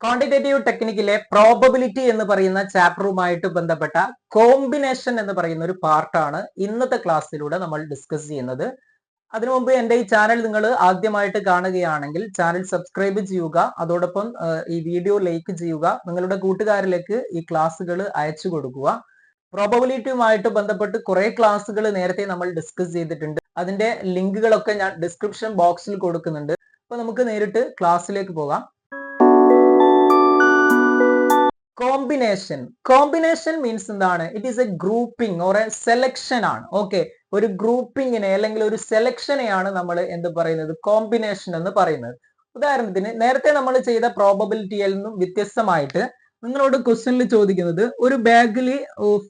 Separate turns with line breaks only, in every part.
Quantitative ടെക്നിക്കിലെ probability എന്ന് പറയുന്ന ചാപ്റ്ററുമായിട്ട് ബന്ധപ്പെട്ട കോമ്പിനേഷൻ എന്ന് പറയുന്ന ഒരു പാർട്ടാണ് ഇന്നത്തെ ക്ലാസ്സിലൂടെ നമ്മൾ ഡിസ്കസ് ചെയ്യുന്നത്. അതിനു മുമ്പ് എന്റെ ഈ ചാനൽ നിങ്ങൾ ആദ്യമായിട്ട് കാണുകയാണെങ്കിൽ ചാനൽ സബ്സ്ക്രൈബ് ചെയ്യുക, അതോടൊപ്പം ഈ വീഡിയോ ലൈക്ക് ചെയ്യുക, നിങ്ങളുടെ കൂട്ടുകാരിലേക്ക് ഈ ക്ലാസ്സുകൾ അയച്ചു കൊടുക്കുക. പ്രോബബിലിറ്റിയുമായിട്ട് ബന്ധപ്പെട്ട് കുറെ ക്ലാസ്സുകൾ നേരത്തെ നമ്മൾ ഡിസ്കസ് ചെയ്തിട്ടുണ്ട്. അതിന്റെ ലിങ്കുകളൊക്കെ ഞാൻ ഡിസ്ക്രിപ്ഷൻ ബോക്സിൽ കൊടുക്കുന്നുണ്ട്. അപ്പൊ നമുക്ക് നേരിട്ട് ക്ലാസ്സിലേക്ക് പോകാം. കോമ്പിനേഷൻ മീൻസ് എന്താണ്? It is A grouping or A selection ആണ്. ഓക്കെ, ഒരു ഗ്രൂപ്പിങ്ങിനെ അല്ലെങ്കിൽ ഒരു സെലക്ഷനെയാണ് നമ്മൾ എന്ത് പറയുന്നത്? കോമ്പിനേഷൻ എന്ന് പറയുന്നത്. ഉദാഹരണത്തിന് നേരത്തെ നമ്മൾ ചെയ്ത പ്രോബബിലിറ്റിയിൽ നിന്നും വ്യത്യസ്തമായിട്ട് നിങ്ങളോട് ക്വസ്റ്റ്യനിൽ ചോദിക്കുന്നത്, ഒരു ബാഗിൽ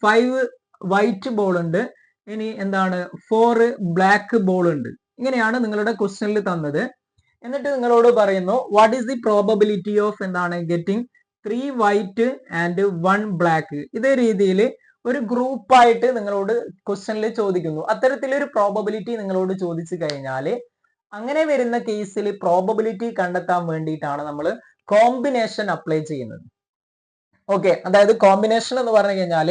5 വൈറ്റ് ബോൾ ഉണ്ട്, ഇനി എന്താണ് 4 ബ്ലാക്ക് ബോൾ ഉണ്ട്. ഇങ്ങനെയാണ് നിങ്ങളുടെ ക്വസ്റ്റ്യനിൽ തന്നത്. എന്നിട്ട് നിങ്ങളോട് പറയുന്നു what is the probability of എന്താണ് ഗെറ്റിംഗ് 3 വൈറ്റ് ആൻഡ് 1 ബ്ലാക്ക്. ഇതേ രീതിയിൽ ഒരു ഗ്രൂപ്പായിട്ട് നിങ്ങളോട് ക്വസ്റ്റ്യനിൽ ചോദിക്കുന്നു. അത്തരത്തിലൊരു പ്രോബബിലിറ്റി നിങ്ങളോട് ചോദിച്ചു കഴിഞ്ഞാൽ അങ്ങനെ വരുന്ന കേസിൽ പ്രോബബിലിറ്റി കണ്ടെത്താൻ വേണ്ടിയിട്ടാണ് നമ്മൾ കോമ്പിനേഷൻ അപ്ലൈ ചെയ്യുന്നത്. ഓക്കെ, അതായത് കോമ്പിനേഷൻ എന്ന് പറഞ്ഞു കഴിഞ്ഞാൽ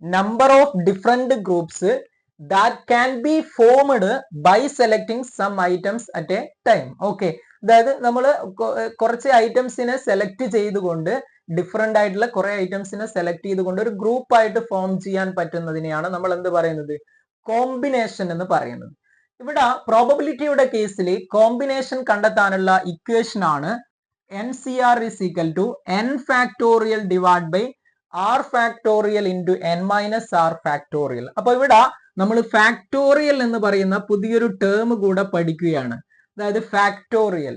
number of different groups that can be formed by selecting some items at a time. Okay, അതായത് നമ്മൾ കുറച്ച് ഐറ്റംസിനെ സെലക്ട് ചെയ്തുകൊണ്ട് ഡിഫറെന്റ് ആയിട്ടുള്ള കുറെ ഐറ്റംസിനെ സെലക്ട് ചെയ്തുകൊണ്ട് ഒരു ഗ്രൂപ്പ് ആയിട്ട് ഫോം ചെയ്യാൻ പറ്റുന്നതിനെയാണ് നമ്മൾ എന്ത് പറയുന്നത്? കോമ്പിനേഷൻ എന്ന് പറയുന്നത്. ഇവിടെ പ്രോബബിലിറ്റിയുടെ കേസിൽ കോമ്പിനേഷൻ കണ്ടെത്താനുള്ള ഇക്വേഷൻ ആണ് NCR is equal to n factorial divided by r factorial into n minus r factorial. അപ്പൊ ഇവിടെ നമ്മൾ ഫാക്ടോറിയൽ എന്ന് പറയുന്ന പുതിയൊരു ടേം കൂടെ പഠിക്കുകയാണ്. അതായത് ഫാക്ടോറിയൽ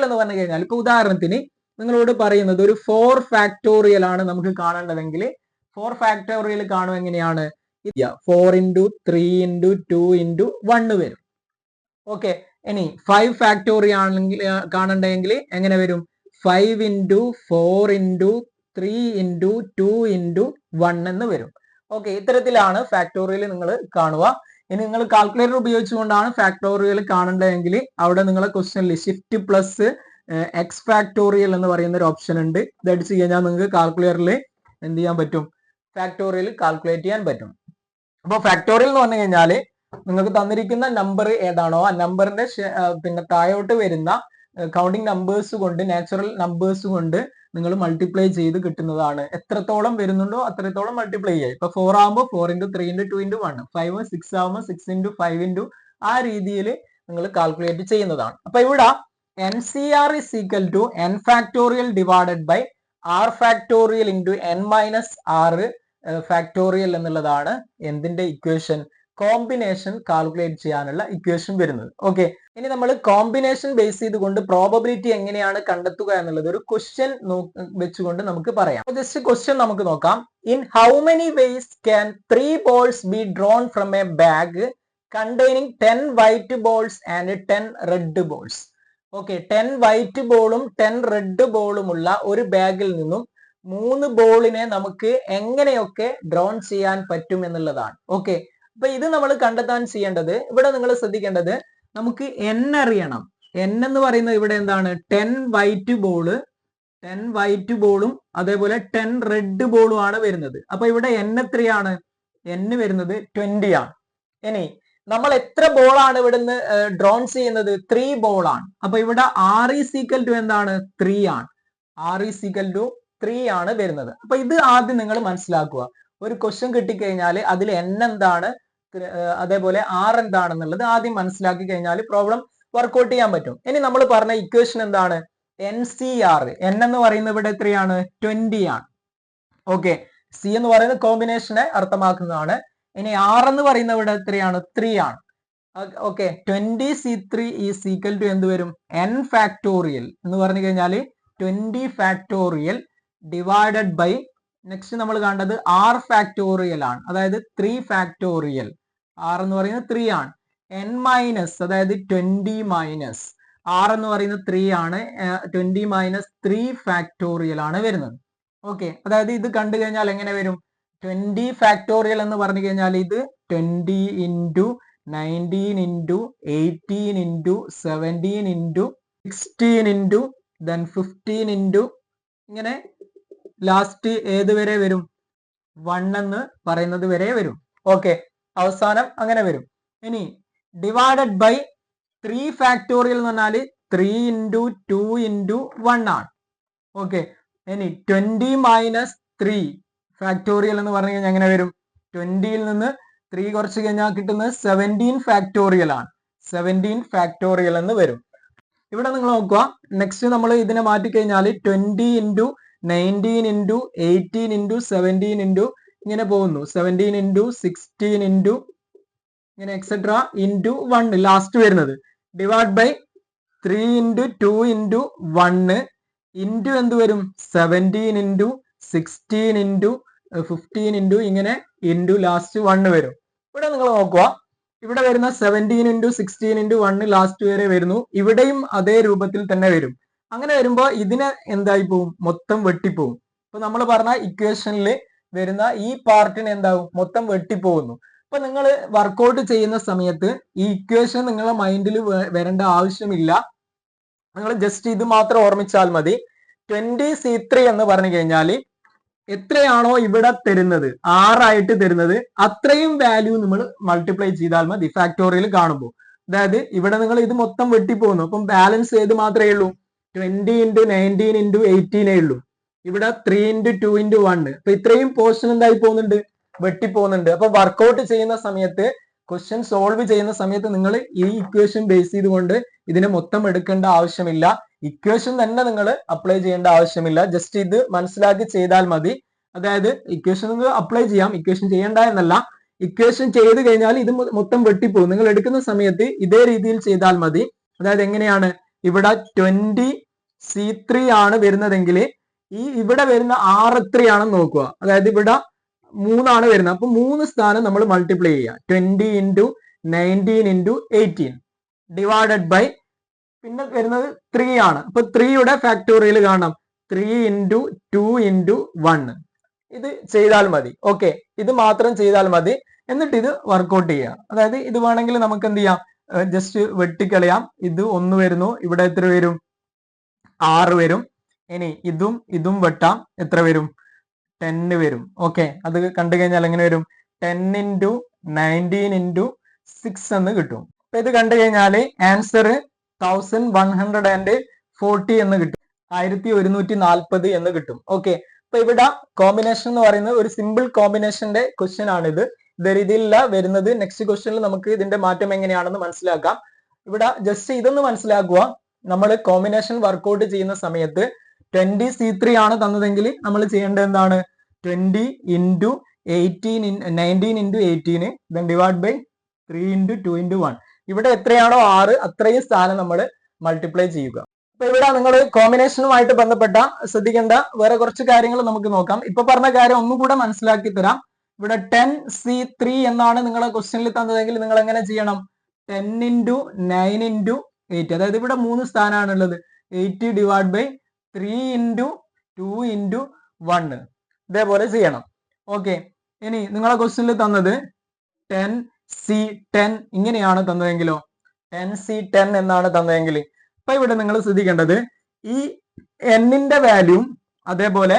എന്ന് പറഞ്ഞു കഴിഞ്ഞാൽ ഇപ്പൊ ഉദാഹരണത്തിന് നിങ്ങളോട് പറയുന്നത് ഒരു 4 ഫാക്ടോറിയൽ ആണ് നമുക്ക് കാണേണ്ടതെങ്കിൽ 4 ഫാക്ടോറിയൽ കാണും എങ്ങനെയാണ്? 4 into 3 into 2 into 1 വരും. ഓക്കെ, ഇനി 5 ഫാക്ടോറിയൽ ആണെങ്കിൽ കാണണ്ടെങ്കിൽ എങ്ങനെ വരും? 5 into 4 into 3 into 2 into 1 എന്ന് വരും. ഓക്കെ, ഇത്തരത്തിലാണ് ഫാക്ടോറിയൽ നിങ്ങൾ കാണുക. ഇനി നിങ്ങൾ കാൽക്കുലേറ്റർ ഉപയോഗിച്ചുകൊണ്ടാണ് ഫാക്ടോറിയൽ കാണേണ്ടതെങ്കിൽ അവിടെ നിങ്ങളെ ക്വസ്റ്റ്യനിൽ ഷിഫ്റ്റ് പ്ലസ് എക്സ് ഫാക്ടോറിയൽ എന്ന് പറയുന്ന ഒരു ഓപ്ഷൻ ഉണ്ട്. ഇത് അടിച്ചു കഴിഞ്ഞാൽ നിങ്ങൾക്ക് കാൽക്കുലേറ്ററിൽ എന്ത് ചെയ്യാൻ പറ്റും? ഫാക്ടോറിയൽ കാൽക്കുലേറ്റ് ചെയ്യാൻ പറ്റും. അപ്പോൾ ഫാക്ടോറിയൽ എന്ന് പറഞ്ഞു കഴിഞ്ഞാൽ നിങ്ങൾക്ക് തന്നിരിക്കുന്ന നമ്പർ ഏതാണോ ആ നമ്പറിന്റെ പിന്നെ താഴോട്ട് വരുന്ന കൗണ്ടിങ് നമ്പേഴ്സ് കൊണ്ട്, നാച്ചുറൽ നമ്പേഴ്സ് കൊണ്ട് നിങ്ങൾ മൾട്ടിപ്ലൈ ചെയ്ത് കിട്ടുന്നതാണ്. എത്രത്തോളം വരുന്നുണ്ടോ അത്രത്തോളം മൾട്ടിപ്ലൈ ചെയ്യുക. ഇപ്പൊ 4 ആകുമ്പോൾ 4 into 3 into 2 into 1, 5 6 ആകുമ്പോൾ 6 into 5 into ആ രീതിയിൽ നിങ്ങൾ കാൽക്കുലേറ്റ് ചെയ്യുന്നതാണ്. അപ്പൊ ഇവിടെ NCR is equal to n factorial divided by r factorial into n minus r factorial എന്നുള്ളതാണ് എന്തിന്റെ ഇക്വേഷൻ? കോമ്പിനേഷൻ കാൽക്കുലേറ്റ് ചെയ്യാനുള്ള ഇക്വേഷൻ വരുന്നത്. ഓക്കെ, ഇനി നമ്മൾ കോമ്പിനേഷൻ ബേസ് ചെയ്തുകൊണ്ട് പ്രോബബിലിറ്റി എങ്ങനെയാണ് കണ്ടെത്തുക എന്നുള്ളത് ഒരു ക്വസ്റ്റ്യൻ വെച്ചുകൊണ്ട് നമുക്ക് പറയാം. ജസ്റ്റ് ക്വസ്റ്റ്യൻ നമുക്ക് നോക്കാം. In how many vase can 3 balls B drawn from A bag containing 10 white balls and 10 red balls. Okay, 10 white ബോളും 10 റെഡ് ബോളുമുള്ള ഒരു ബാഗിൽ നിന്നും 3 ബോളിനെ നമുക്ക് എങ്ങനെയൊക്കെ ഡ്രോൺ ചെയ്യാൻ പറ്റും എന്നുള്ളതാണ്. ഓക്കെ, അപ്പൊ ഇത് നമ്മൾ കണ്ടെത്താൻ ചെയ്യേണ്ടത്, ഇവിടെ നിങ്ങൾ ശ്രദ്ധിക്കേണ്ടത്, നമുക്ക് n അറിയണം. n എന്ന് പറയുന്നത് ഇവിടെ എന്താണ്? 10 വൈറ്റ് ബോളും അതേപോലെ 10 റെഡ് ബോളും ആണ് വരുന്നത്. അപ്പൊ ഇവിടെ n എത്രയാണ്? n വരുന്നത് 20 ആണ്. ഇനി നമ്മൾ എത്ര ബോളാണ് ഇവിടുന്ന് ഡ്രോൺ ചെയ്യുന്നത്? 3 ബോളാണ്. അപ്പൊ ഇവിടെ r is equal to എന്താണ്? 3 ആണ്. r is equal to 3 ആണ് വരുന്നത്. അപ്പൊ ഇത് ആദ്യം നിങ്ങൾ മനസ്സിലാക്കുക. ഒരു ക്വസ്റ്റ്യൻ കിട്ടിക്കഴിഞ്ഞാൽ അതിൽ n എന്താണ് അതേപോലെ r എന്താണെന്നുള്ളത് ആദ്യം മനസ്സിലാക്കി കഴിഞ്ഞാൽ പ്രോബ്ലം വർക്ക്ഔട്ട് ചെയ്യാൻ പറ്റും. ഇനി നമ്മൾ പറഞ്ഞ ഇക്വേഷൻ എന്താണ്? NCR, n എന്ന് പറയുന്നത് ഇവിടെ എത്രയാണ്? 20 ആണ്. ഓക്കെ, c എന്ന് പറയുന്നത് കോമ്പിനേഷനെ അർത്ഥമാക്കുന്നതാണ്. ഇനി r എന്ന് പറയുന്നത് ഇവിടെ എത്രയാണ്? 3 ആണ്. Okay, 20c3 is equal to എന്ത് വരും? n ഫാക്ടോറിയൽ എന്ന് പറഞ്ഞു കഴിഞ്ഞാൽ 20 ഫാക്ടോറിയൽ ഡിവൈഡഡ് ബൈ നെക്സ്റ്റ് നമ്മൾ കണ്ടത് r ഫാക്ടോറിയൽ ആണ്, അതായത് 3 ഫാക്ടോറിയൽ. r എന്ന് പറയുന്നത് 3 ആണ്. n മൈനസ്, അതായത് 20 മൈനസ് r എന്ന് പറയുന്നത് 3 ആണ്, 20 മൈനസ് 3 ഫാക്ടോറിയൽ ആണ് വരുന്നത്. ഓക്കെ, അതായത് ഇത് കണ്ടു കഴിഞ്ഞാൽ എങ്ങനെ വരും? 20 ഫാക്ടോറിയൽ എന്ന് പറഞ്ഞു കഴിഞ്ഞാൽ ഇത് 20 into 19 into 18 into 17 into 16 into then 15 into ഇങ്ങനെ ലാസ്റ്റ് ഏത് വരെ വരും? 1 എന്ന് പറയുന്നത് വരെ വരും. ഓക്കെ, അവസാനം അങ്ങനെ വരും. ഇനി ഡിവൈഡഡ് ബൈ 3 ഫാക്ടോറിയൽ എന്ന് പറഞ്ഞാൽ 3 ഇൻറ്റു 2 ഇൻറ്റു 1 ആണ്. ഓക്കെ, ഇനി 20 മൈനസ് 3 ഫാക്ടോറിയൽ എന്ന് പറഞ്ഞു കഴിഞ്ഞാൽ എങ്ങനെ വരും? 20യിൽ നിന്ന് 3 കുറച്ച് കഴിഞ്ഞാൽ കിട്ടുന്നത് 17 ഫാക്ടോറിയൽ ആണ്. 17 ഫാക്ടോറിയൽ എന്ന് വരും. ഇവിടെ നിങ്ങൾ നോക്കുക, നെക്സ്റ്റ് നമ്മൾ ഇതിനെ മാറ്റിക്കഴിഞ്ഞാൽ 20 ഇൻറ്റു 19 ഇൻറ്റു 18 ഇൻറ്റു 17 ഇൻറ്റു ഇങ്ങനെ പോകുന്നു. 17 ഇൻറ്റു 16 ഇൻറ്റു ഇങ്ങനെ എക്സെട്ര ഇൻറ്റു 1 ലാസ്റ്റ് വരുന്നത് divide by 3 into 2 into 1 into എന്ത് വരും? 17 ഇൻറ്റു 16 ഇൻറ്റു 15 ഇൻറ്റു ഇങ്ങനെ ഇൻറ്റു ലാസ്റ്റ് 1 വരും. ഇവിടെ നിങ്ങൾ നോക്കുക, ഇവിടെ വരുന്ന 17 ഇൻറ്റു 16 ഇൻറ്റു 1 ലാസ്റ്റ് വരെ വരുന്നു. ഇവിടെയും അതേ രൂപത്തിൽ തന്നെ വരും. അങ്ങനെ വരുമ്പോൾ ഇതിനെ എന്തായി പോവും? മൊത്തം വെട്ടിപ്പോവും. ഇപ്പൊ നമ്മൾ പറഞ്ഞ ഇക്വേഷനിൽ വരുന്ന ഈ പാർട്ടിന് എന്താവും? മൊത്തം വെട്ടിപ്പോകുന്നു. അപ്പൊ നിങ്ങൾ വർക്കൗട്ട് ചെയ്യുന്ന സമയത്ത് ഈ ഇക്വേഷൻ നിങ്ങളുടെ മൈൻഡിൽ വരേണ്ട ആവശ്യമില്ല. നിങ്ങൾ ജസ്റ്റ് ഇത് മാത്രം ഓർമ്മിച്ചാൽ മതി. 20C3 എന്ന് പറഞ്ഞു കഴിഞ്ഞാൽ എത്രയാണോ ഇവിടെ തരുന്നത്, 6 ആയിട്ട് തരുന്നത്, അത്രയും വാല്യൂ നമ്മൾ മൾട്ടിപ്ലൈ ചെയ്താൽ മതി ഫാക്ടോറിയൽ കാണുമ്പോൾ. അതായത് ഇവിടെ നിങ്ങൾ ഇത് മൊത്തം വെട്ടിപ്പോകുന്നു. അപ്പം ബാലൻസ് ഏത് മാത്രമേ ഉള്ളൂ? 20 ഇൻറ്റു 19 ഇൻറ്റു 18 ഉള്ളൂ. ഇവിടെ 3 ഇൻറ്റു 2 ഇൻറ്റു 1. അപ്പൊ ഇത്രയും പോർഷൻ എന്തായി പോകുന്നുണ്ട്? വെട്ടിപ്പോകുന്നുണ്ട്. അപ്പൊ വർക്കൗട്ട് ചെയ്യുന്ന സമയത്ത്, ക്വസ്റ്റ്യൻ സോൾവ് ചെയ്യുന്ന സമയത്ത് നിങ്ങൾ ഈ ഇക്വേഷൻ ബേസ് ചെയ്തുകൊണ്ട് ഇതിനെ മൊത്തം എടുക്കേണ്ട ആവശ്യമില്ല. ഇക്വേഷൻ തന്നെ നിങ്ങൾ അപ്ലൈ ചെയ്യേണ്ട ആവശ്യമില്ല. ജസ്റ്റ് ഇത് മനസ്സിലാക്കി ചെയ്താൽ മതി. അതായത് ഇക്വേഷൻ നിങ്ങൾ അപ്ലൈ ചെയ്യാം, ഇക്വേഷൻ ചെയ്യേണ്ട എന്നല്ല. ഇക്വേഷൻ ചെയ്ത് കഴിഞ്ഞാൽ ഇത് മൊത്തം വെട്ടിപ്പോകും. നിങ്ങൾ എടുക്കുന്ന സമയത്ത് ഇതേ രീതിയിൽ ചെയ്താൽ മതി. അതായത് എങ്ങനെയാണ്? ഇവിടെ 20C3 ആണ് വരുന്നതെങ്കിൽ ഈ ഇവിടെ വരുന്ന R എത്രയാണെന്ന് നോക്കുക. അതായത് ഇവിടെ 3 ആണ് വരുന്നത്. അപ്പൊ 3 സ്ഥാനം നമ്മൾ മൾട്ടിപ്ലൈ ചെയ്യുക. 20 ഇൻറ്റു 19 ഇൻറ്റു 18 ഡിവൈഡഡ് ബൈ പിന്നെ വരുന്നത് 3 ആണ്. അപ്പൊ 3യുടെ ഫാക്ടോറിയൽ കാണാം. 3 ഇൻറ്റു 2 ഇൻറ്റു 1 ഇത് ചെയ്താൽ മതി. ഓക്കെ, ഇത് മാത്രം ചെയ്താൽ മതി. എന്നിട്ട് ഇത് വർക്കൗട്ട് ചെയ്യുക. അതായത് ഇത് വേണമെങ്കിൽ നമുക്ക് എന്ത് ചെയ്യാം? ജസ്റ്റ് വെട്ടിക്കളയാം. ഇത് 1 വരുന്നു. ഇവിടെ എത്ര വരും? 6 വരും. ഇനി ഇതും ഇതും വെട്ടാം. എത്ര വരും? 10 വരും. ഓക്കെ, അത് കണ്ടു കഴിഞ്ഞാൽ എങ്ങനെ വരും? 10 ഇൻറ്റു 19 ഇൻറ്റു 6 എന്ന് കിട്ടും. അപ്പൊ ഇത് കണ്ടു കഴിഞ്ഞാൽ ആൻസർ 1140 എന്ന് കിട്ടും. 1140 എന്ന് കിട്ടും. ഓക്കെ, അപ്പൊ ഇവിടെ കോമ്പിനേഷൻ എന്ന് പറയുന്നത് ഒരു സിമ്പിൾ കോമ്പിനേഷന്റെ ക്വസ്റ്റ്യൻ ആണിത്. ഇതേ രീതിയിലല്ല വരുന്നത്. നെക്സ്റ്റ് ക്വസ്റ്റ്യനിൽ നമുക്ക് ഇതിന്റെ മാറ്റം എങ്ങനെയാണെന്ന് മനസ്സിലാക്കാം. ഇവിടെ ജസ്റ്റ് ഇതൊന്ന് മനസ്സിലാക്കുക. നമ്മൾ കോമ്പിനേഷൻ വർക്കൗട്ട് ചെയ്യുന്ന സമയത്ത് 20C3 ആണ് തന്നതെങ്കിൽ നമ്മൾ ചെയ്യേണ്ടത് എന്താണ്? 20 into 19 into 18 then divide by 3 into 2 into 1. ഇവിടെ എത്രയാണോ 6 അത്രയും സ്ഥാനം നമ്മൾ മൾട്ടിപ്ലൈ ചെയ്യുക. അപ്പൊ ഇവിടെ നിങ്ങൾ കോമ്പിനേഷനുമായിട്ട് ബന്ധപ്പെട്ട ശ്രദ്ധിക്കേണ്ട വേറെ കുറച്ച് കാര്യങ്ങൾ നമുക്ക് നോക്കാം. ഇപ്പൊ പറഞ്ഞ കാര്യം ഒന്നുകൂടെ മനസ്സിലാക്കി തരാം. ഇവിടെ 10C3 എന്നാണ് നിങ്ങളെ ക്വസ്റ്റ്യനിൽ തന്നതെങ്കിൽ നിങ്ങൾ എങ്ങനെ ചെയ്യണം? 10 ഇൻറ്റു 9 ഇൻറ്റു 8, അതായത് ഇവിടെ 3 സ്ഥാനമാണ് ഉള്ളത്. 8 ഡിവൈഡ് ബൈ 3 ഇൻറ്റു 2 ഇൻറ്റു 1 ഇതേപോലെ ചെയ്യണം. ഓക്കെ, ഇനി നിങ്ങളെ ക്വസ്റ്റ്യനിൽ തന്നത് 10C10 ഇങ്ങനെയാണ് തന്നതെങ്കിലോ? 10C10 എന്നാണ് തന്നതെങ്കിൽ അപ്പൊ ഇവിടെ നിങ്ങൾ ശ്രദ്ധിക്കേണ്ടത് ഈ എന്നിന്റെ വാല്യൂം അതേപോലെ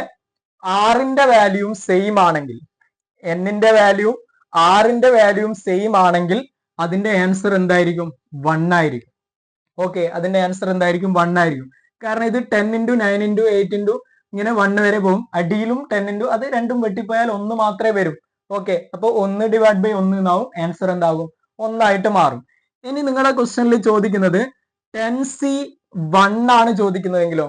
ആറിന്റെ വാല്യൂം സെയിം ആണെങ്കിൽ, എന്നിന്റെ വാല്യൂം ആറിന്റെ വാല്യൂം സെയിം ആണെങ്കിൽ അതിന്റെ ആൻസർ എന്തായിരിക്കും? 1 ആയിരിക്കും. ഓക്കെ, അതിന്റെ ആൻസർ എന്തായിരിക്കും? 1 ആയിരിക്കും. കാരണം ഇത് 10 ഇൻറ്റു 9 ഇൻറ്റു 8 ഇൻറ്റു ഇങ്ങനെ 1 വരെ പോകും. അടിയിലും 10 ഇൻറ്റു അത് രണ്ടും വെട്ടിപ്പോയാൽ 1 മാത്രമേ വരും. ഓക്കെ, അപ്പൊ 1 ഡിവൈഡ് ബൈ 1 എന്നാവും. ആൻസർ എന്താകും? 1 ആയിട്ട് മാറും. ഇനി നിങ്ങളുടെ ക്വസ്റ്റ്യനിൽ ചോദിക്കുന്നത് 10C1 ആണ് ചോദിക്കുന്നതെങ്കിലോ?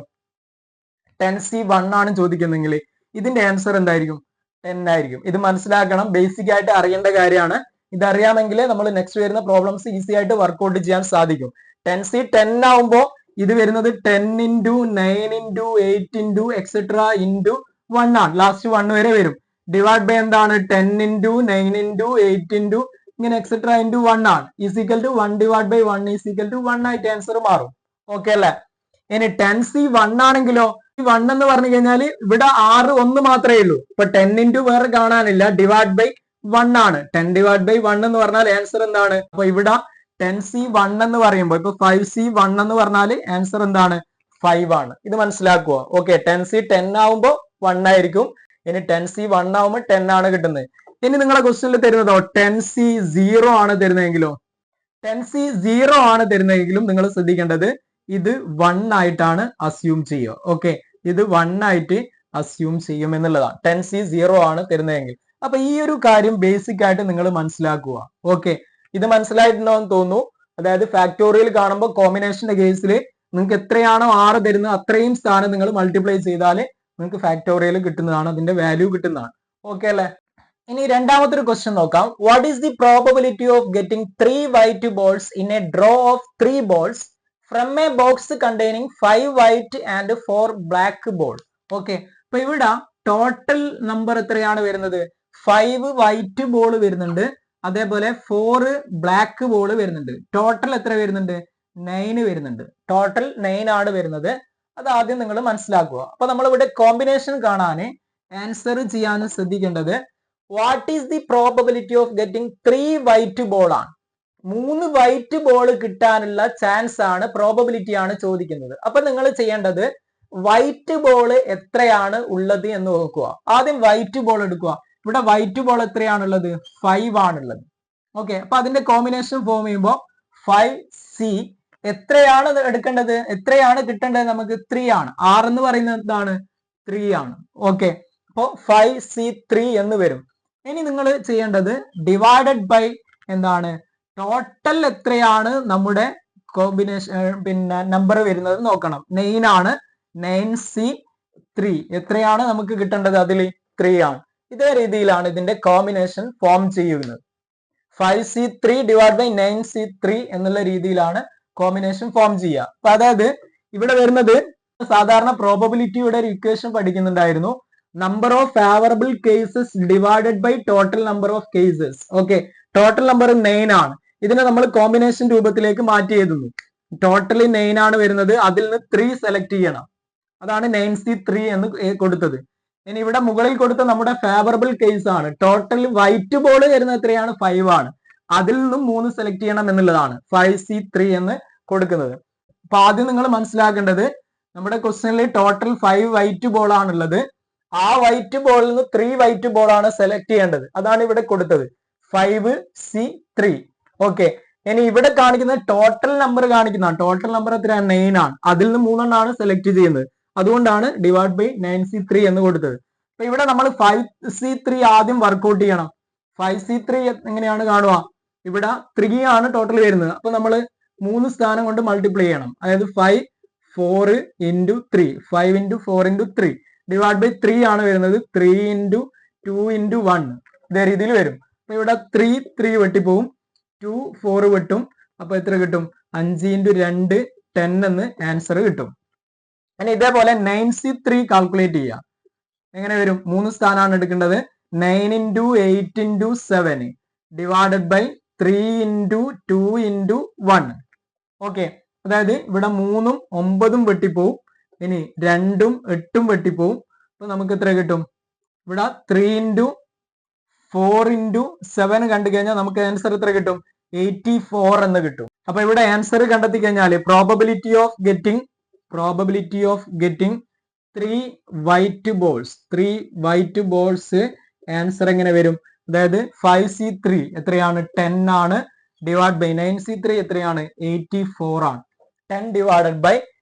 10C1 ആണ് ചോദിക്കുന്നതെങ്കിൽ ഇതിന്റെ ആൻസർ എന്തായിരിക്കും? 10 ആയിരിക്കും. ഇത് മനസ്സിലാക്കണം, ബേസിക് ആയിട്ട് അറിയേണ്ട കാര്യമാണ്. ഇത് അറിയാമെങ്കിൽ നമ്മൾ നെക്സ്റ്റ് വരുന്ന പ്രോബ്ലംസ് ഈസി ആയിട്ട് വർക്ക്ഔട്ട് ചെയ്യാൻ സാധിക്കും. 10C10 ആവുമ്പോൾ ഇത് വരുന്നത് 10 into 9 into 8 into etcetera into 1 ആണ്. ലാസ്റ്റ് 1 വരെ വരും. ഡിവൈഡ് ബൈ എന്താണ്? 10 ഇൻറ്റു 9 ഇൻറ്റു 8 ഇൻറ്റു ഇങ്ങനെ എക്സെട്ര ഇൻറ്റു 1 ആണ്. Is equal to 1 divide by 1 is equal to 1 ആയിട്ട് ആൻസർ മാറും. ഓക്കെ അല്ലേ? ഇനി 10C1 ആണെങ്കിലോ? 1 എന്ന് പറഞ്ഞു കഴിഞ്ഞാൽ ഇവിടെ 6 1 മാത്രമേ ഉള്ളൂ. ഇപ്പൊ 10 ഇൻറ്റു വേറെ കാണാനില്ല. ഡിവൈഡ് ബൈ 1 ആണ്. 10 ഡിവൈഡ് ബൈ 1 എന്ന് പറഞ്ഞാൽ ആൻസർ എന്താണ്? അപ്പൊ ഇവിടെ 10C1 എന്ന് പറയുമ്പോൾ ഇപ്പൊ 5C1 എന്ന് പറഞ്ഞാൽ ആൻസർ എന്താണ്? 5 ആണ്. ഇത് മനസ്സിലാക്കുക. ഓക്കെ, 10C 10 ആവുമ്പോൾ 1 ആയിരിക്കും. ഇനി 10C 1 ആവുമ്പോൾ 10 ആണ് കിട്ടുന്നത്. ഇനി നിങ്ങളെ ക്വസ്റ്റ്യനിൽ തരുന്നതോ 10C 0 ആണ് തരുന്നതെങ്കിലോ 10C 0 ആണ് തരുന്നതെങ്കിലും നിങ്ങൾ ശ്രദ്ധിക്കേണ്ടത് ഇത് 1 ആയിട്ടാണ് അസ്യൂം ചെയ്യുക. ഓക്കെ, ഇത് 1 ആയിട്ട് അസ്യൂം ചെയ്യും എന്നുള്ളതാണ്. 10C 0 ആണ് തരുന്നതെങ്കിൽ. അപ്പൊ ഈ ഒരു കാര്യം ബേസിക് ആയിട്ട് നിങ്ങൾ മനസ്സിലാക്കുക. ഓക്കെ, ഇത് മനസ്സിലായിട്ടുണ്ടോ എന്ന് തോന്നുന്നു. അതായത് ഫാക്ടോറിയൽ കാണുമ്പോൾ കോമ്പിനേഷന്റെ കേസിൽ നിങ്ങൾക്ക് എത്രയാണോ 6 തരുന്നത് അത്രയും സ്ഥാനം നിങ്ങൾ മൾട്ടിപ്ലൈ ചെയ്താൽ നിങ്ങൾക്ക് ഫാക്ടോറിയൽ കിട്ടുന്നതാണ്, അതിന്റെ വാല്യൂ കിട്ടുന്നതാണ്. ഓക്കെ അല്ലെ? ഇനി രണ്ടാമത്തെ ഒരു ക്വസ്റ്റ്യൻ നോക്കാം. What is the probability of getting 3 white balls in A draw of 3 balls from A box containing 5 white and 4 black ball? Okay, അപ്പൊ ഇവിടെ ടോട്ടൽ നമ്പർ എത്രയാണ് വരുന്നത്? 5 വൈറ്റ് ബോൾ വരുന്നുണ്ട്, അതേപോലെ 4 ബ്ലാക്ക് ബോൾ വരുന്നുണ്ട്. ടോട്ടൽ എത്ര വരുന്നുണ്ട്? 9 വരുന്നുണ്ട്. ടോട്ടൽ 9 ആണ് വരുന്നത്. അത് ആദ്യം നിങ്ങൾ മനസ്സിലാക്കുക. അപ്പൊ നമ്മളിവിടെ കോമ്പിനേഷൻ കാണാൻ ആൻസർ ചെയ്യാൻ ശ്രദ്ധിക്കേണ്ടത് what is the probability of getting 3 white ball ആണ്. 3 വൈറ്റ് ബോൾ കിട്ടാനുള്ള ചാൻസ് ആണ്, പ്രോബബിലിറ്റി ആണ് ചോദിക്കുന്നത്. അപ്പൊ നിങ്ങൾ ചെയ്യേണ്ടത് വൈറ്റ് ബോൾ എത്രയാണ് ഉള്ളത് എന്ന് നോക്കുക. ആദ്യം വൈറ്റ് ബോൾ എടുക്കുക. ഇവിടെ വൈറ്റ് ബോൾ എത്രയാണുള്ളത്? 5 ആണുള്ളത്. ഓക്കെ, അപ്പൊ അതിന്റെ കോമ്പിനേഷൻ ഫോം ചെയ്യുമ്പോൾ 5C എത്രയാണ് എടുക്കേണ്ടത്? എത്രയാണ് കിട്ടേണ്ടത്? നമുക്ക് 3 ആണ്. 6 എന്ന് പറയുന്നത് എന്താണ്? 3 ആണ്. ഓക്കെ, അപ്പോ 5C3 എന്ന് വരും. ഇനി നിങ്ങൾ ചെയ്യേണ്ടത് ഡിവൈഡഡ് ബൈ എന്താണ്? ടോട്ടൽ എത്രയാണ് നമ്മുടെ കോമ്പിനേഷൻ പിന്നെ നമ്പർ വരുന്നത് നോക്കണം. 9 ആണ്. 9C3 എത്രയാണ് നമുക്ക് കിട്ടേണ്ടത്? അതിൽ 3 ആണ്. ഇതേ രീതിയിലാണ് ഇതിന്റെ കോമ്പിനേഷൻ ഫോം ചെയ്യുന്നത്. 5C3 ഡിവൈഡ് ബൈ 9C3 എന്നുള്ള രീതിയിലാണ് കോമ്പിനേഷൻ ഫോം ചെയ്യുക. അപ്പൊ അതായത് ഇവിടെ വരുന്നത് സാധാരണ പ്രോബബിലിറ്റിയുടെ ഒരു ഇക്വേഷൻ പഠിക്കുന്നുണ്ടായിരുന്നു. Number of favourable cases divided by total number of cases. Okay, total number 9 ആണ്. ഇതിനെ നമ്മൾ കോമ്പിനേഷൻ രൂപത്തിലേക്ക് മാറ്റി എഴുതുന്നു. ടോട്ടലി 9 ആണ് വരുന്നത്, അതിൽ നിന്ന് 3 സെലക്ട് ചെയ്യണം. അതാണ് 9C3 എന്ന് കൊടുത്തത്. ഇനി ഇവിടെ മുകളിൽ കൊടുത്ത നമ്മുടെ ഫേവറബിൾ കേസ് ആണ്. ടോട്ടൽ വൈറ്റ് ബോൾ വരുന്നത് എത്രയാണ്? 5 ആണ്. അതിൽ നിന്നും 3 സെലക്ട് ചെയ്യണം എന്നുള്ളതാണ് 5C3 എന്ന് കൊടുക്കുന്നത്. അപ്പൊ ആദ്യം നിങ്ങൾ മനസ്സിലാക്കേണ്ടത് നമ്മുടെ ക്വസ്റ്റ്യനിൽ ടോട്ടൽ 5 വൈറ്റ് ബോൾ ആണുള്ളത്. ആ വൈറ്റ് ബോളിൽ നിന്ന് 3 വൈറ്റ് ബോൾ ആണ് സെലക്ട് ചെയ്യേണ്ടത്. അതാണ് ഇവിടെ കൊടുത്തത് 5C3. ഓക്കെ, ഇനി ഇവിടെ കാണിക്കുന്ന ടോട്ടൽ നമ്പർ കാണിക്കുന്ന ടോട്ടൽ നമ്പർ എത്രയാണ്? 9 ആണ്. അതിൽ നിന്ന് 3 ആണ് സെലക്ട് ചെയ്യുന്നത്. അതുകൊണ്ടാണ് ഡിവൈഡ് ബൈ 9C3 എന്ന് കൊടുത്തത്. അപ്പൊ ഇവിടെ നമ്മൾ 5C3 ആദ്യം വർക്ക്ഔട്ട് ചെയ്യണം. 5C3 എങ്ങനെയാണ് കാണുക? ഇവിടെ 3 ആണ് ടോട്ടൽ വരുന്നത്. അപ്പൊ നമ്മൾ 3 സ്ഥാനം കൊണ്ട് മൾട്ടിപ്ലൈ ചെയ്യണം. അതായത് 5 4 into 3 5 into 4 into 3 divide by 3 ആണ് വരുന്നത്. 3 into 2 into 1 ഇതേ രീതിയിൽ വരും. അപ്പൊ ഇവിടെ 3 വെട്ടിപ്പോവും, 2 4 വെട്ടും. അപ്പൊ എത്ര കിട്ടും? 5 into 2 10 എന്ന് ആൻസർ കിട്ടും. ഇനി ഇതേപോലെ 9C3 കാൽക്കുലേറ്റ് ചെയ്യുക. എങ്ങനെ വരും? 3 സ്ഥാനമാണ് എടുക്കേണ്ടത്. 9 into 8 into 7 divided by 3 into 2 into 1. Okay, അതായത് ഇവിടെ 3ഉം 9ഉം വെട്ടിപ്പോവും. ഇനി 2ഉം 8ഉം വെട്ടിപ്പോവും. അപ്പൊ നമുക്ക് എത്ര കിട്ടും? ഇവിടെ 3 into 4 into 7 കണ്ടു കഴിഞ്ഞാൽ നമുക്ക് ആൻസർ എത്ര കിട്ടും? 84 എന്ന് കിട്ടും. അപ്പൊ ഇവിടെ ആൻസർ കണ്ടെത്തി കഴിഞ്ഞാൽ probability of getting 3 white balls answer എങ്ങനെ വരും? അതായത് 5C3 എത്രയാണ്? 10 ആണ്. ഡിവൈഡ് ബൈ 9C3 എത്രയാണ്? 84 ആണ്. 10 ഡിവൈഡഡ് ബൈ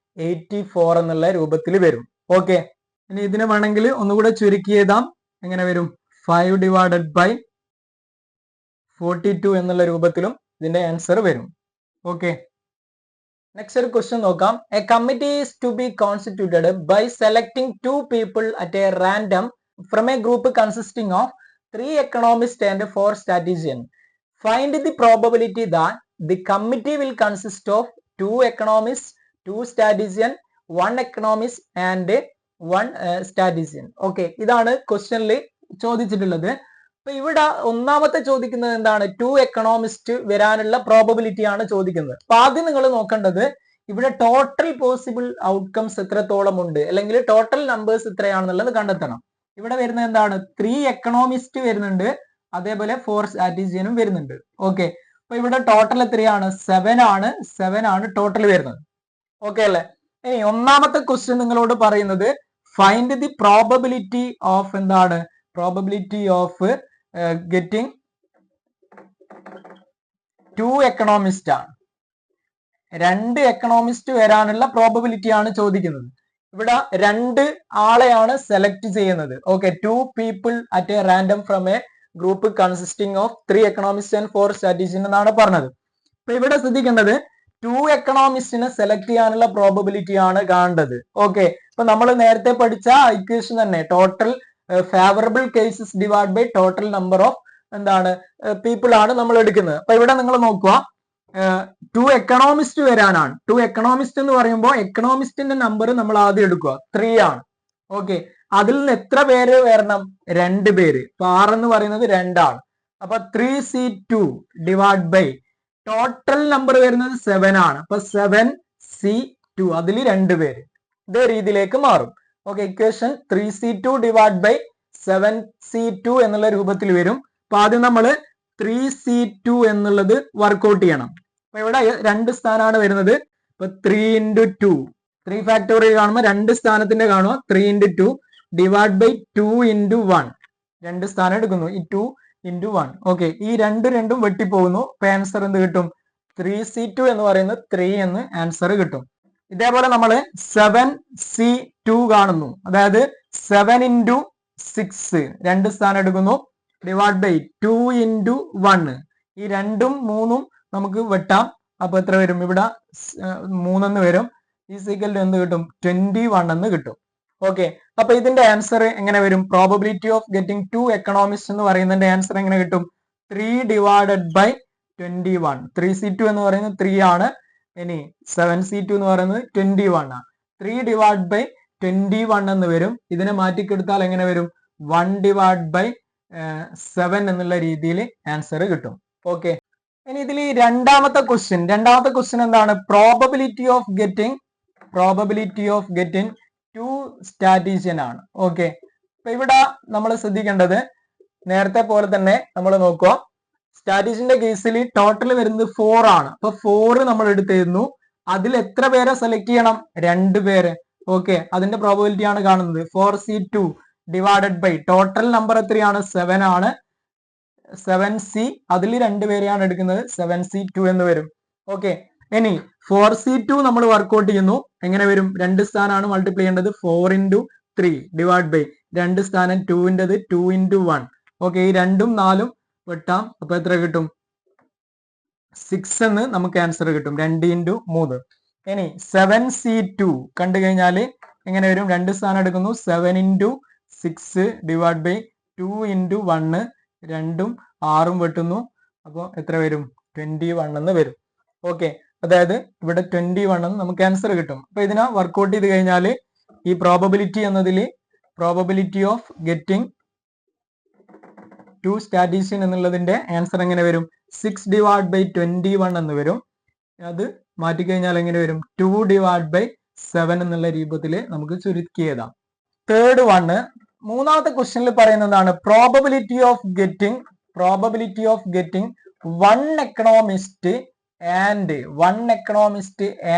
84 എന്നുള്ള രൂപത്തിൽ വരും. ഓക്കെ, ഇനി ഇതിനെ വേണമെങ്കിൽ ഒന്നുകൂടെ ചുരുക്കി എഴുതാം. എങ്ങനെ വരും? 5 ഡിവൈഡഡ് ബൈ 42 എന്നുള്ള രൂപത്തിലും ഇതിന്റെ ആൻസർ വരും. ഓക്കെ, നെക്സ്റ്റ് ഒരു ക്വസ്റ്റ്യൻ നോക്കാം. A committee is to be constituted by selecting 2 people at a random from a group consisting of 3 economists and 4 statisticians. Find the probability that the committee will consist of 2 economists, 2 statisticians, 1 economist and 1 statistician. Okay, ഇതാണ് ക്വസ്റ്റ്യനിൽ ചോദിച്ചിട്ടുള്ളത്. അപ്പൊ ഇവിടെ ഒന്നാമത്തെ ചോദിക്കുന്നത് എന്താണ്? 2 economist വരാനുള്ള probability ആണ് ചോദിക്കുന്നത്. അപ്പൊ ആദ്യം നിങ്ങൾ നോക്കേണ്ടത് ഇവിടെ ടോട്ടൽ പോസിബിൾ ഔട്ട്കംസ് എത്രത്തോളം ഉണ്ട്, അല്ലെങ്കിൽ ടോട്ടൽ നമ്പേഴ്സ് എത്രയാണെന്നുള്ളത് കണ്ടെത്തണം. ഇവിടെ വരുന്നത് എന്താണ്? 3 എക്കണോമിസ്റ്റ് വരുന്നുണ്ട്, അതേപോലെ 4 സ്റ്റാറ്റിസ്റ്റിഷ്യനും വരുന്നുണ്ട്. ഓക്കെ, അപ്പൊ ഇവിടെ ടോട്ടൽ എത്രയാണ്? 7 ആണ് ടോട്ടൽ വരുന്നത്. ഓക്കെ അല്ലേ? ഇനി ഒന്നാമത്തെ ക്വസ്റ്റ്യൻ നിങ്ങളോട് പറയുന്നത് ഫൈൻഡ് ദി പ്രോബബിലിറ്റി ഓഫ് എന്താണ്, പ്രോബബിലിറ്റി ഓഫ് ഗെറ്റിംഗ് 2 എക്കണോമിസ്റ്റ് ആണ്. 2 എക്കണോമിസ്റ്റ് വരാനുള്ള പ്രോബബിലിറ്റി ആണ് ചോദിക്കുന്നത്. ഇവിടെ 2 ആളെയാണ് സെലക്ട് ചെയ്യുന്നത്. Okay, 2 people at A random from A group consisting of 3 economist and 4 statistician എന്നാണ് പറഞ്ഞത്. അപ്പൊ ഇവിടെ ശ്രദ്ധിക്കേണ്ടത് 2 എക്കണോമിസ്റ്റിനെ സെലക്ട് ചെയ്യാനുള്ള പ്രോബബിലിറ്റി ആണ് കാണേണ്ടത്. ഓക്കെ, ഇപ്പൊ നമ്മൾ നേരത്തെ പഠിച്ച ഇക്വേഷൻ തന്നെ, total favourable cases divide by total number of എന്താണ് പീപ്പിൾ ആണ് നമ്മൾ എടുക്കുന്നത്. അപ്പൊ ഇവിടെ നിങ്ങൾ നോക്കുക, 2 എക്കണോമിസ്റ്റ് വരാനാണ്. 2 എക്കണോമിസ്റ്റ് എന്ന് പറയുമ്പോൾ എക്കണോമിസ്റ്റിന്റെ നമ്പർ നമ്മൾ ആദ്യം എടുക്കുക, 3 ആണ്. ഓക്കെ, അതിൽ നിന്ന് എത്ര പേര് വരണം? 2 പേര്. അപ്പൊ 6 എന്ന് പറയുന്നത് 2 ആണ്. അപ്പൊ 3C2 divide by total number വരുന്നത് 7 ആണ്. അപ്പൊ 7C2 അതിൽ 2 പേര്. ഇതേ രീതിയിലേക്ക് മാറും. Okay, equation 3C2 divide by 7C2 എന്നുള്ള രൂപത്തിൽ വരും. അപ്പൊ ആദ്യം നമ്മൾ 3C2 എന്നുള്ളത് വർക്ക്ഔട്ട് ചെയ്യണം. അപ്പൊ ഇവിടെ 2 സ്ഥാനമാണ് വരുന്നത്. ഇപ്പൊ 3 into 2, 3 ഫാക്ടോറിയൽ കാണുമ്പോൾ 2 സ്ഥാനത്തിന്റെ കാണുക, 3 into 2 ഡിവൈഡ് ബൈ 2 into 1, 2 സ്ഥാനം എടുക്കുന്നു, ഈ 2 into 1. ഓക്കെ, ഈ രണ്ടും വെട്ടിപ്പോകുന്നു. അപ്പൊ ആൻസർ എന്ത് കിട്ടും? 3C2 എന്ന് പറയുന്നത് 3 എന്ന് ആൻസർ കിട്ടും. ഇതേപോലെ നമ്മൾ 7C2 കാണുന്നു, അതായത് 7 into 6, 2 സ്ഥാനം എടുക്കുന്നു, ഡിവൈഡ് ബൈ 2 into 1. ഈ 2ഉം 3ഉം നമുക്ക് വെട്ടാം. അപ്പൊ എത്ര വരും? ഇവിടെ 3 എന്ന് വരും. ഈസിക്കൽ എന്ത് കിട്ടും? 21 എന്ന് കിട്ടും. ഓക്കെ, അപ്പൊ ഇതിന്റെ ആൻസർ എങ്ങനെ വരും? പ്രോബബിലിറ്റി ഓഫ് ഗെറ്റിംഗ് 2 എക്കണോമിസ്റ്റ് എന്ന് പറയുന്നതിന്റെ ആൻസർ എങ്ങനെ കിട്ടും? 3 ഡിവൈഡഡ് ബൈ 21. 3C2 എന്ന് പറയുന്നത് 3 ആണ്. ഇനി 7C2 എന്ന് പറയുന്നത് 21 ആണ്. 3 ഡിവൈഡ് ബൈ 21 എന്ന് വരും. ഇതിനെ മാറ്റിക്കെടുത്താൽ എങ്ങനെ വരും? 1 ഡിവൈഡ് ബൈ 7 എന്നുള്ള രീതിയിൽ ആൻസർ കിട്ടും. ഓക്കെ, ഇനി ഇതിൽ രണ്ടാമത്തെ ക്വസ്റ്റ്യൻ എന്താണ്? പ്രോബബിലിറ്റി ഓഫ് ഗെറ്റിംഗ് 2 സ്റ്റാറ്റിസ്റ്റിഷ്യൻ ആണ്. ഓക്കെ, അപ്പൊ ഇവിടെ നമ്മൾ ശ്രദ്ധിക്കേണ്ടത് നേരത്തെ പോലെ തന്നെ നമ്മൾ നോക്കുക, സ്റ്റാറ്റിസ്റ്റിഷ്യന്റെ കേസിൽ ടോട്ടൽ വരുന്നത് 4 ആണ്. അപ്പൊ 4 നമ്മൾ എടുത്തിരുന്നു, അതിൽ എത്ര പേരെ സെലക്ട് ചെയ്യണം? 2 പേര്. ഓക്കെ, അതിന്റെ പ്രോബബിലിറ്റി ആണ് കാണുന്നത്. 4C2 divided by total number എത്രയാണ്? 7 ആണ്. 7C അതിൽ 2 പേരെയാണ് എടുക്കുന്നത്, 7C2 എന്ന് വരും. ഓക്കെ, ഇനി 4C2 നമ്മൾ വർക്ക്ഔട്ട് ചെയ്യുന്നു, എങ്ങനെ വരും? 2 സ്ഥാനമാണ് മൾട്ടിപ്ലൈ ചെയ്യേണ്ടത്, 4 into 3 ഡിവൈഡ് ബൈ 2 സ്ഥാനം 2ൻ്റെത് 2 into 1. ഓക്കെ, ഈ 2ഉം 4ഉം വെട്ടാം. അപ്പൊ എത്ര കിട്ടും? 6 എന്ന് നമുക്ക് ആൻസർ കിട്ടും, 2 into 3. ഇനി 7C2 കണ്ടു കഴിഞ്ഞാൽ എങ്ങനെ വരും? 2 സ്ഥാനം എടുക്കുന്നു, 7 into 6 ഡിവൈഡ് ബൈ 2 into 1, 2ഉം 6ഉം വെട്ടുന്നു. അപ്പോൾ എത്ര വരും? 21 എന്ന് വരും. ഓക്കെ, അതായത് ഇവിടെ 21 എന്ന് നമുക്ക് ആൻസർ കിട്ടും. അപ്പൊ ഇതിനെ വർക്ക്ഔട്ട് ചെയ്ത് കഴിഞ്ഞാൽ ഈ പ്രോബബിലിറ്റി എന്നതിൽ പ്രോബബിലിറ്റി ഓഫ് ഗെറ്റിംഗ് 2 സ്റ്റാറ്റിസ്റ്റിഷ്യൻ എന്നുള്ളതിന്റെ ആൻസർ എങ്ങനെ വരും? 6 ഡിവൈഡ് ബൈ 21 എന്ന് വരും. അത് മാറ്റിക്കഴിഞ്ഞാൽ എങ്ങനെ വരും? 2 ഡിവൈഡ് ബൈ 7 എന്നുള്ള രൂപത്തിൽ നമുക്ക് ചുരുക്കിയതാം. തേർഡ് വണ്, മൂന്നാമത്തെ ക്വസ്റ്റ്യനിൽ പറയുന്നതാണ് probability of getting 1 economist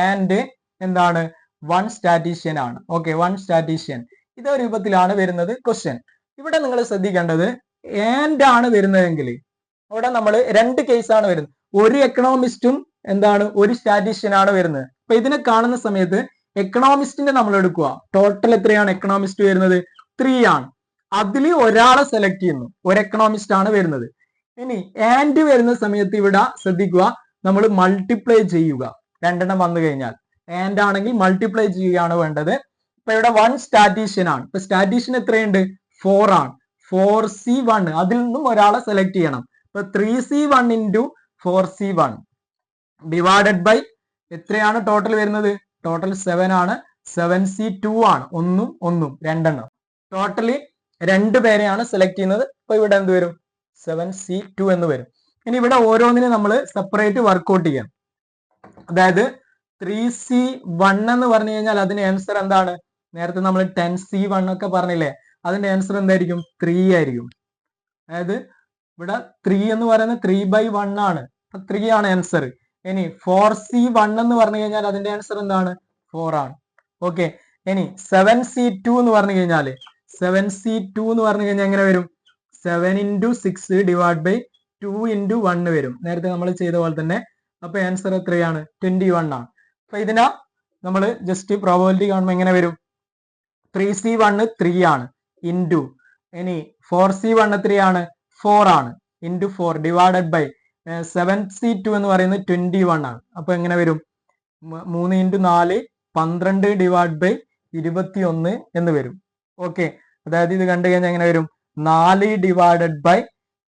and എന്താണ് 1 സ്റ്റാറ്റിസ്റ്റിഷ്യൻ ആണ്. ഓക്കെ, 1 സ്റ്റാറ്റിസ്റ്റിഷ്യൻ ഇതേ രൂപത്തിലാണ് വരുന്നത് ക്വസ്റ്റ്യൻ. ഇവിടെ നിങ്ങൾ ശ്രദ്ധിക്കേണ്ടത് ആൻഡ് ആണ് വരുന്നതെങ്കിൽ അവിടെ നമ്മൾ 2 കേസാണ് വരുന്നത്. ഒരു എക്കണോമിസ്റ്റും എന്താണ് 1 സ്റ്റാറ്റിസ്റ്റിഷ്യൻ ആണ് വരുന്നത്. അപ്പൊ ഇതിനെ കാണുന്ന സമയത്ത് എക്കണോമിസ്റ്റിന്റെ നമ്മൾ എടുക്കുക, ടോട്ടൽ എത്രയാണ് എക്കണോമിസ്റ്റ് വരുന്നത്? 3 ആണ്. അതിൽ ഒരാളെ സെലക്ട് ചെയ്യുന്നു, ഒരു എക്കണോമിസ്റ്റ് ആണ് വരുന്നത്. ഇനി ആൻഡ് വരുന്ന സമയത്ത് ഇവിടെ ശ്രദ്ധിക്കുക, നമ്മൾ മൾട്ടിപ്ലൈ ചെയ്യുക. 2 എണ്ണം വന്നു കഴിഞ്ഞാൽ ആൻഡ് ആണെങ്കിൽ മൾട്ടിപ്ലൈ ചെയ്യുകയാണ് വേണ്ടത്. ഇപ്പൊ ഇവിടെ 1 സ്റ്റാറ്റിസ്റ്റിഷ്യൻ ആണ്. ഇപ്പൊ സ്റ്റാറ്റിസ്റ്റിഷ്യൻ എത്രയുണ്ട്? 4 ആണ്. 4C1 അതിൽ നിന്നും ഒരാളെ സെലക്ട് ചെയ്യണം. ഇപ്പൊ 3C1 into 4C1 divided by എത്രയാണ് ടോട്ടൽ വരുന്നത്? ടോട്ടൽ 7 ആണ്. 7C2 ആണ്. 1ഉം 1ഉം 2 എണ്ണം. ടോട്ടലി 2 പേരെയാണ് സെലക്ട് ചെയ്യുന്നത്. അപ്പൊ ഇവിടെ എന്ത് വരും? 7C2 എന്ന് വരും. ഇനി ഇവിടെ ഓരോന്നിനും നമ്മൾ സെപ്പറേറ്റ് വർക്ക്ഔട്ട് ചെയ്യാം. അതായത് 3C1 എന്ന് പറഞ്ഞു കഴിഞ്ഞാൽ അതിന്റെ ആൻസർ എന്താണ്? നേരത്തെ നമ്മൾ 10C1 ഒക്കെ പറഞ്ഞില്ലേ, അതിന്റെ ആൻസർ എന്തായിരിക്കും? 3 ആയിരിക്കും. അതായത് ഇവിടെ 3 എന്ന് പറയുന്നത് 3/1 ആണ്. 3 ആണ് ആൻസർ. ഇനി 4C1 എന്ന് പറഞ്ഞു കഴിഞ്ഞാൽ അതിന്റെ ആൻസർ എന്താണ്? 4 ആണ്. ഓക്കെ. ഇനി 7C2 എന്ന് പറഞ്ഞു കഴിഞ്ഞാല് 7C2 എന്ന് പറഞ്ഞു കഴിഞ്ഞാൽ എങ്ങനെ വരും? 7 into 6 divided by 2 into 1 വരും. നേരത്തെ നമ്മൾ ചെയ്ത പോലെ തന്നെ. അപ്പൊ ആൻസർ എത്രയാണ്? 21 ആണ്. അപ്പൊ ഇതിനാ നമ്മൾ ജസ്റ്റ് പ്രോബബിലിറ്റി കാണുമ്പോൾ എങ്ങനെ വരും? 3C1 3 ആണ് ഇൻറ്റു ഇനി 4C1 എത്രയാണ്? 4 ആണ് ഇൻറ്റു 4 ഡിവൈഡഡ് ബൈ 7C2 എന്ന് പറയുന്നത് 21 ആണ്. അപ്പൊ എങ്ങനെ വരും? 3 into 4 12 ഡിവൈഡ് ബൈ 21 എന്ന് വരും. ഓക്കെ. അതായത് ഇത് കണ്ടു കഴിഞ്ഞാൽ എങ്ങനെ വരും? 4 ഡിവൈഡഡ് ബൈ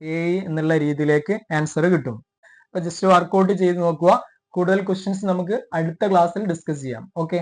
7 എന്നുള്ള രീതിയിലേക്ക് ആൻസർ കിട്ടും. അപ്പൊ ജസ്റ്റ് വർക്കൗട്ട് ചെയ്ത് നോക്കുക. കൂടുതൽ ക്വസ്റ്റ്യൻസ് നമുക്ക് അടുത്ത ക്ലാസ്സിൽ ഡിസ്കസ് ചെയ്യാം. ഓക്കെ.